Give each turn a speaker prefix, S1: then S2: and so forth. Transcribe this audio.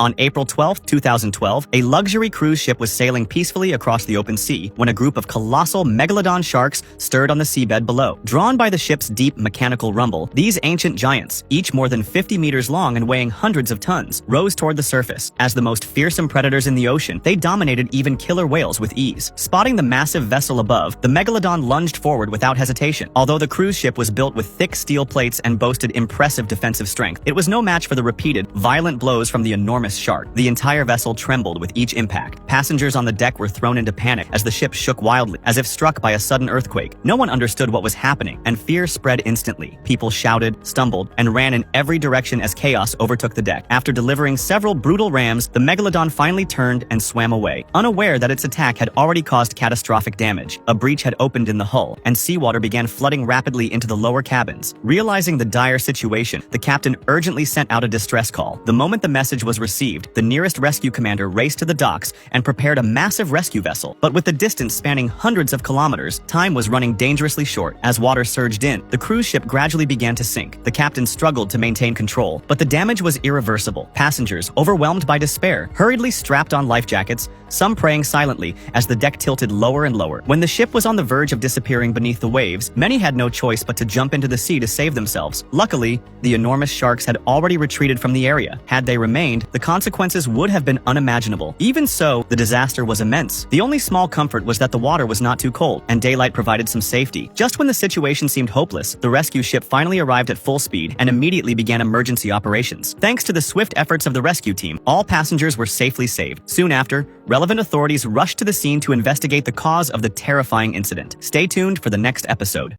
S1: On April 12, 2012, a luxury cruise ship was sailing peacefully across the open sea when a group of colossal Megalodon sharks stirred on the seabed below. Drawn by the ship's deep mechanical rumble, these ancient giants, each more than 50 meters long and weighing hundreds of tons, rose toward the surface. As the most fearsome predators in the ocean, they dominated even killer whales with ease. Spotting the massive vessel above, the Megalodon lunged forward without hesitation. Although the cruise ship was built with thick steel plates and boasted impressive defensive strength, it was no match for the repeated, violent blows from the enormous shark. The entire vessel trembled with each impact. Passengers on the deck were thrown into panic as the ship shook wildly, as if struck by a sudden earthquake. No one understood what was happening, and fear spread instantly. People shouted, stumbled, and ran in every direction as chaos overtook the deck. After delivering several brutal rams, the Megalodon finally turned and swam away, unaware that its attack had already caused catastrophic damage. A breach had opened in the hull, and seawater began flooding rapidly into the lower cabins. Realizing the dire situation, the captain urgently sent out a distress call. The moment the message was received, the nearest rescue commander raced to the docks and prepared a massive rescue vessel. But with the distance spanning hundreds of kilometers, time was running dangerously short. As water surged in, the cruise ship gradually began to sink. The captain struggled to maintain control, but the damage was irreversible. Passengers, overwhelmed by despair, hurriedly strapped on life jackets, some praying silently as the deck tilted lower and lower. When the ship was on the verge of disappearing beneath the waves, many had no choice but to jump into the sea to save themselves. Luckily, the enormous sharks had already retreated from the area. Had they remained, the consequences would have been unimaginable. Even so, the disaster was immense. The only small comfort was that the water was not too cold, and daylight provided some safety. Just when the situation seemed hopeless, the rescue ship finally arrived at full speed and immediately began emergency operations. Thanks to the swift efforts of the rescue team, all passengers were safely saved. Soon after, relevant authorities rushed to the scene to investigate the cause of the terrifying incident. Stay tuned for the next episode.